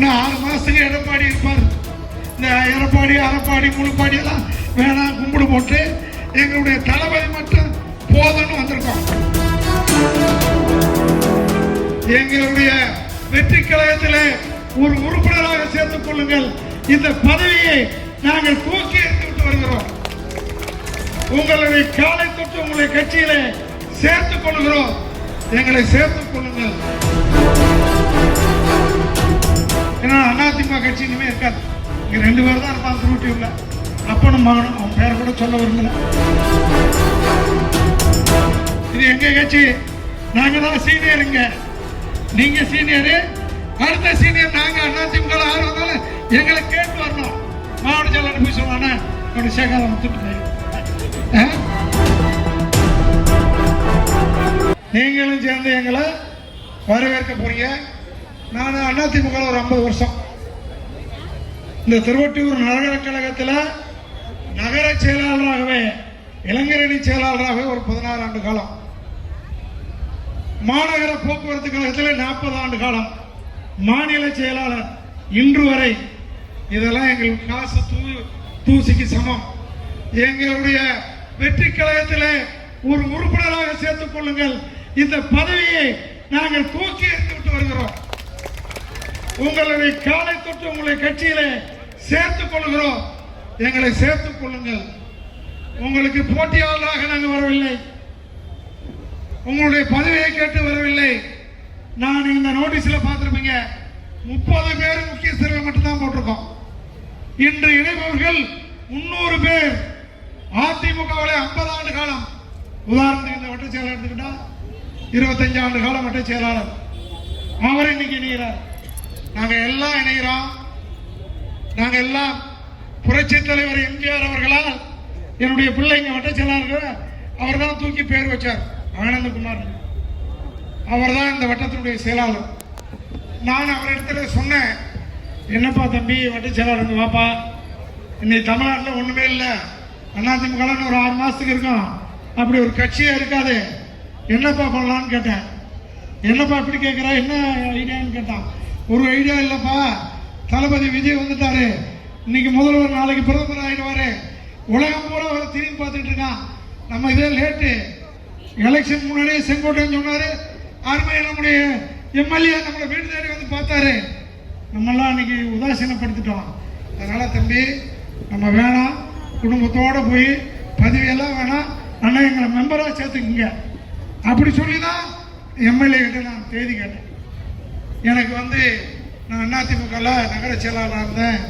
இன்னும் 6 மாசத்துக்கு எடப்பாடி இருப்பார். இந்த எடப்பாடி அரைப்பாடி முழுப்பாடி எல்லாம் வேணாம், கும்பிடு போட்டு எங்களுடைய தளபதி மட்டும் போதும்னு வந்திருக்கோம். எங்களுடைய வெற்றி கழகத்தில் ஒரு உறுப்பினராக சேர்த்துக் கொள்ளுங்கள். இந்த பதவியை நாங்கள் தூக்கி எறிந்துவிட்டு வருகிறோம். உங்களுடைய காலை தொட்டு உங்களுடைய கட்சியில சேர்த்துக் கொள்கிறோம். எங்களை சேர்த்துக் கொள்ளுங்கள். ஏன்னா அதிமுக கட்சி இனிமே இருக்காது. இங்க 2 பேர் தான் இருப்பாங்க திருவொற்றியூர்ல. அப்பனும் மகனும். அவன் பேரை கூட சொல்ல விரும்பல. இது எங்க கட்சி. நாங்க தான் சீனியருங்க. நீங்க சீனியரு. அடுத்த சீனியர் நாங்க. அதிமுக யார் வந்தாலும் எங்களை கேட்டு வரணும். மாவட்ட செயலாளர் போய் சொல்லுவானே அப்படி சேகாத வந்துட்டு நீங்களும் சேர்ந்து எங்களை வரவேற்க போறீங்க. நான் அதிமுக ஒரு 50 வருஷம். இந்த திருவொற்றியூர் நகர கழகத்தில் நகர செயலாளராகவே, இளைஞரணி செயலாளராகவே ஒரு 16 ஆண்டு காலம், மாநகர போக்குவரத்து கழகத்தில் 40 ஆண்டு காலம், மாநில செயலாளர் இன்று வரை. இதெல்லாம் எங்களுக்கு காசு தூசிக்கு சமம். எங்களுடைய வெற்றி கழகத்தில் ஒரு உறுப்பினராக சேர்த்துக் கொள்ளுங்கள். இந்த பதவியை நாங்கள் தூக்கி எறிந்துவிட்டு வருகிறோம். உங்களுடைய காலை தொட்டு உங்களுடைய கட்சியில சேர்த்துக் கொள்கிறோம். எங்களை சேர்த்துக் கொள்ளுங்கள். உங்களுக்கு போட்டியாளராக நாங்கள் வரவில்லை. உங்களுடைய பதவியை கேட்டு வரவில்லை. நான் இந்த நோட்டீஸ்ல பார்த்திருப்பீங்க, 30 பேர் முக்கியஸ்தர்கள் மட்டும்தான் போட்டிருக்கோம். இன்று இணைபவர்கள் 300 பேர். அதிமுகவில் 50 ஆண்டு காலம். உதாரணத்துக்கு இந்த வட்ட செயலாளர் எடுத்துக்கிட்டா 25 ஆண்டு காலம் வட்ட செயலாளர். அவர் இன்னைக்கு இணைகிறார். நாங்க எல்லாம் இணைகிறோம். நாங்க எல்லாம் புரட்சி தலைவர் எம்ஜிஆர் அவர்களால் என்னுடைய பிள்ளைங்க வட்ட செயலாளர்கள் அவர் தான் தூக்கி பேர் வச்சார். ஆனந்தகுமார் அவர் தான் இந்த வட்டத்தினுடைய செயலாளர். நான் அவரிடத்துல சொன்னேன், என்னப்பா தம்பி வட்ட செயலாளர் வாப்பா, இன்னைக்கு தமிழ்நாட்டில் ஒண்ணுமே இல்லை, அதிமுக ஒரு 6 மாசத்துக்கு இருக்கும், அப்படி ஒரு கட்சியே இருக்காது, என்னப்பா பண்ணலான்னு கேட்டேன். என்னப்பா இப்படி கேட்குறா, என்ன ஐடியான்னு கேட்டான். ஒரு ஐடியா இல்லைப்பா, தளபதி விஜய் வந்துட்டாரு, இன்னைக்கு முதல்வர், நாளைக்கு பிரதமர் ஆயிடுவாரு, உலகம் பூரா அவரை திரும்பி பார்த்துட்டு இருக்கான். நம்ம இதே லேட்டு, எலெக்ஷன் முன்னாடியே செங்கோட்டையன் சொன்னாரு, அருமையை நம்முடைய எம்எல்ஏ நம்மளை வீடு தேடி வந்து பார்த்தாரு, நம்மெல்லாம் இன்னைக்கு உதாசீனப்படுத்திட்டோம். அதனால தம்பி நம்ம வேணாம், குடும்பத்தோட போய் பதவியெல்லாம் வேணாம், அண்ணா எங்களை மெம்பராக சேர்த்துக்குங்க அப்படி சொல்லி தான் எம்எல்ஏ கிட்ட நான் தேதி கேட்டேன். எனக்கு நான் அதிமுகவில் நகர செயலாளராக இருந்தேன்,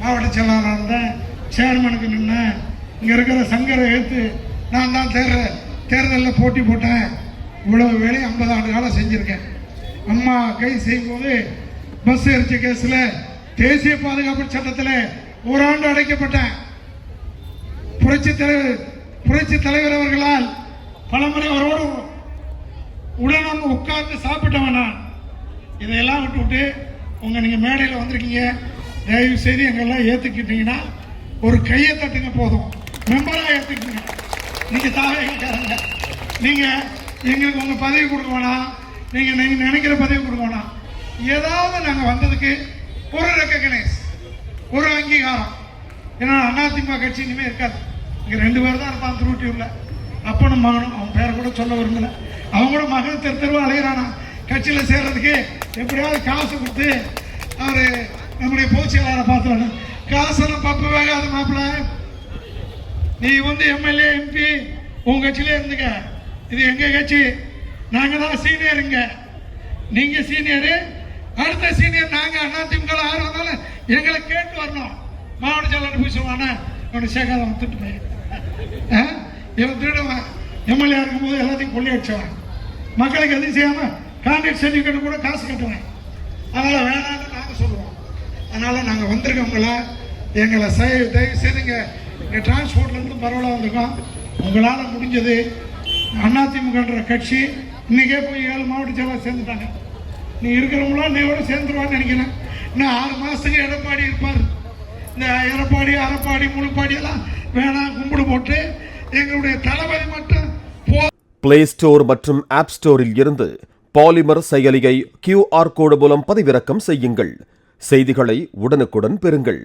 மாவட்ட செயலாளராக இருந்தேன், சேர்மனுக்கு நின்னேன், இங்கே இருக்கிற சங்கரை எடுத்து நான் தான் தேர்தலில் போட்டி போட்டேன். இவ்வளவு வேலையை 50 ஆண்டு காலம் செஞ்சுருக்கேன். அம்மா கைது செய்யும்போது பஸ் எரிச்ச கேஸில் தேசிய பாதுகாப்பு சட்டத்தில் 1 ஆண்டு அடைக்கப்பட்டேன். புரட்சி தலைவர் அவர்களால் பலமுறை அவரோடு உடனே உட்கார்ந்து சாப்பிட்டவன் நான். இதையெல்லாம் விட்டு நீங்க மேடையில் வந்திருக்கீங்க, தயவு செய்து எங்கெல்லாம் ஏத்துக்கிட்டீங்கன்னா ஒரு கையை தட்டுங்க போதும், மெம்பராக ஏத்துக்கிங்க. நீங்க தாவேக்காரங்க, நீங்க எங்களுக்கு உங்க பதவி கொடுக்க வேணாம், நீங்க நினைக்கிற பதவி கொடுக்க வேணாம். ஏதாவது நாங்க வந்ததுக்கு ஒரு ரெக்கக்னைஸ், ஒரு அங்கீகாரம். ஏன்னா அதிமுக கட்சி இனிமே இருக்காது. இங்க 2 பேர் தான் இருப்பாங்க திருவொற்றியூர்ல. அப்பனும் மகனும். அவன் பேரை கூட சொல்ல விரும்பல. அவங்க கூட மகன் தெருவா அலையிறானா கட்சியில சேர்றதுக்கு. எப்படியாவது காசு கொடுத்து அவரு நம்முடைய பொதுச் செயலாளரை பார்த்துறாங்க. காசெல்லாம் பப்பு வேகாத மாப்பிள்ள, நீ எம்எல்ஏ எம்பி உங்க கட்சியிலே இருந்துக்க. இது எங்க கட்சி. நாங்க தான் சீனியருங்க. நீங்க சீனியரு. அடுத்த சீனியர் நாங்க. அதிமுக யார் வந்தாலும் எங்களை கேட்டு வரணும். மாவட்ட செயலாளர் போய் சொல்லுவானே அப்படி சேகாத வந்துட்டு போய் இவன் திருடுவான். எம்எல்ஏ இருக்கும்போது எல்லாத்தையும் கொள்ளி அடிச்சவன். மக்களுக்கு எதுவும் செய்யாம கான்ட்ராக்ட் சர்டிபிகேட் கூட காசு கட்டுவேன். அதனால வேணான்னு நாங்க சொல்லுவோம். அதனால நாங்க வந்திருக்கவங்கள எங்களை தயவு செய்துங்க. டிரான்ஸ்போர்ட்ல இருந்து பரவலாக வந்திருக்கோம். உங்களால முடிஞ்சது அதிமுக கட்சி இன்னைக்கே போய் 7 மாவட்ட செயலாளர் சேர்ந்துட்டாங்க. நீ இருக்கிறவங்களாம் நீயோட சேர்ந்துருவான்னு நினைக்கிறேன். இன்னும் 6 மாசத்துக்கு எடப்பாடி இருப்பார். இந்த எடப்பாடி அரைப்பாடி முழுப்பாடி எல்லாம் வேணாம், கும்பிடு போட்டு எங்களுடைய தளபதி மட்டும். பிளே ஸ்டோர் மற்றும் ஆப் ஸ்டோரில் இருந்து பாலிமர் செயலியை QR கோடு மூலம் பதிவிறக்கம் செய்யுங்கள். செய்திகளை உடனுக்குடன் பெறுங்கள்.